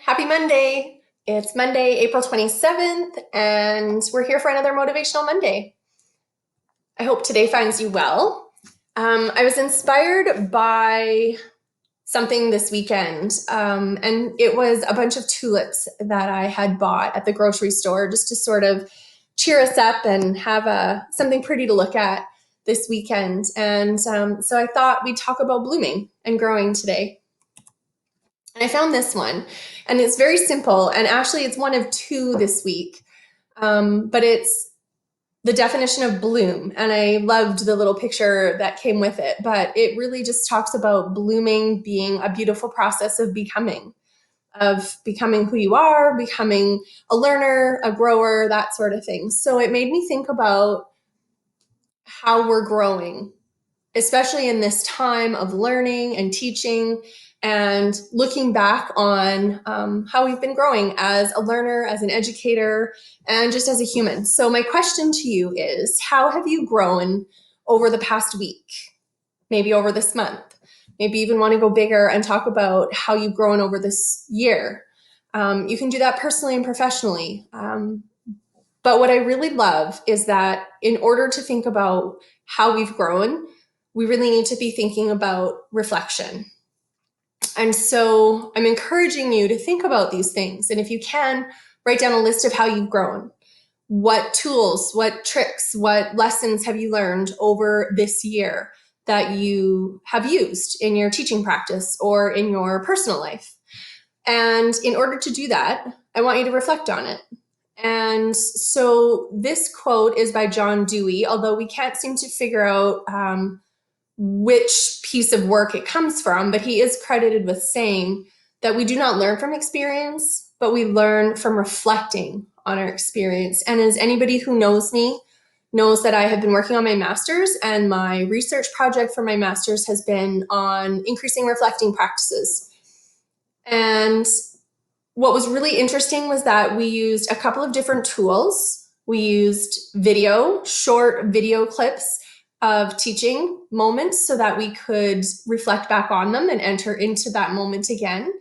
Happy Monday. It's Monday, April 27th, and we're here for another Motivational Monday. I hope today finds you well. I was inspired by something this weekend, and it was a bunch of tulips that I had bought at the grocery store just to sort of cheer us up and have something pretty to look at this weekend. And so I thought we'd talk about blooming and growing today. And I found this one, and it's very simple. And actually, it's one of two this week, but it's the definition of bloom. And I loved the little picture that came with it. But it really just talks about blooming being a beautiful process of becoming who you are, becoming a learner, a grower, that sort of thing. So it made me think about how we're growing, especially in this time of learning and teaching and looking back on how we've been growing as a learner, as an educator, and just as a human. So my question to you is, how have you grown over the past week? Maybe over this month? Maybe even want to go bigger and talk about how you've grown over this year. You can do that personally and professionally. But what I really love is that in order to think about how we've grown, we really need to be thinking about reflection. And so I'm encouraging you to think about these things. And if you can, write down a list of how you've grown. What tools, what tricks, what lessons have you learned over this year that you have used in your teaching practice or in your personal life? And in order to do that, I want you to reflect on it. And so this quote is by John Dewey, although we can't seem to figure out which piece of work it comes from, but he is credited with saying that we do not learn from experience, but we learn from reflecting on our experience. And as anybody who knows me knows that I have been working on my master's, and my research project for my master's has been on increasing reflecting practices. And what was really interesting was that we used a couple of different tools. We used short video clips of teaching moments so that we could reflect back on them and enter into that moment again.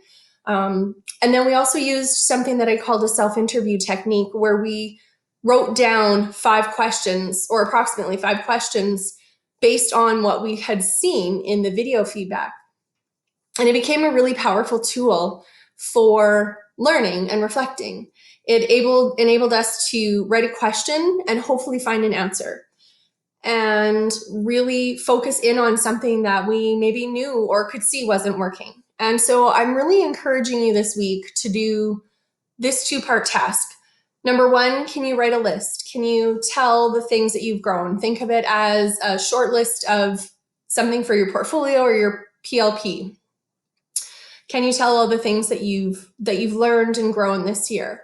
And then we also used something that I called a self-interview technique, where we wrote down 5 questions, or approximately 5 questions, based on what we had seen in the video feedback. And it became a really powerful tool for learning and reflecting. It enabled us to write a question and hopefully find an answer, and really focus in on something that we maybe knew or could see wasn't working. And so I'm really encouraging you this week to do this 2-part task. Number 1, can you write a list? Can you tell the things that you've grown? Think of it as a short list of something for your portfolio or your PLP. Can you tell all the things that you've learned and grown this year?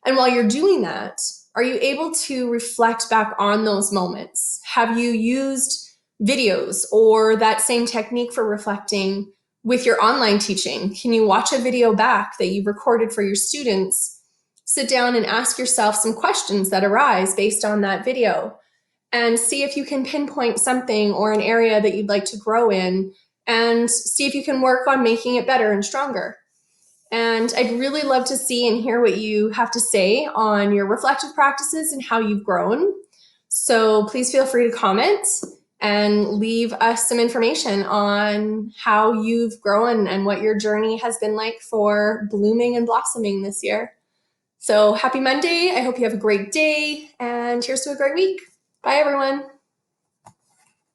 And while you're doing that, are you able to reflect back on those moments? Have you used videos or that same technique for reflecting with your online teaching? Can you watch a video back that you've recorded for your students? Sit down and ask yourself some questions that arise based on that video, and see if you can pinpoint something or an area that you'd like to grow in, and see if you can work on making it better and stronger. And I'd really love to see and hear what you have to say on your reflective practices and how you've grown. So please feel free to comment and leave us some information on how you've grown and what your journey has been like for blooming and blossoming this year. So happy Monday. I hope you have a great day, and here's to a great week. Bye, everyone.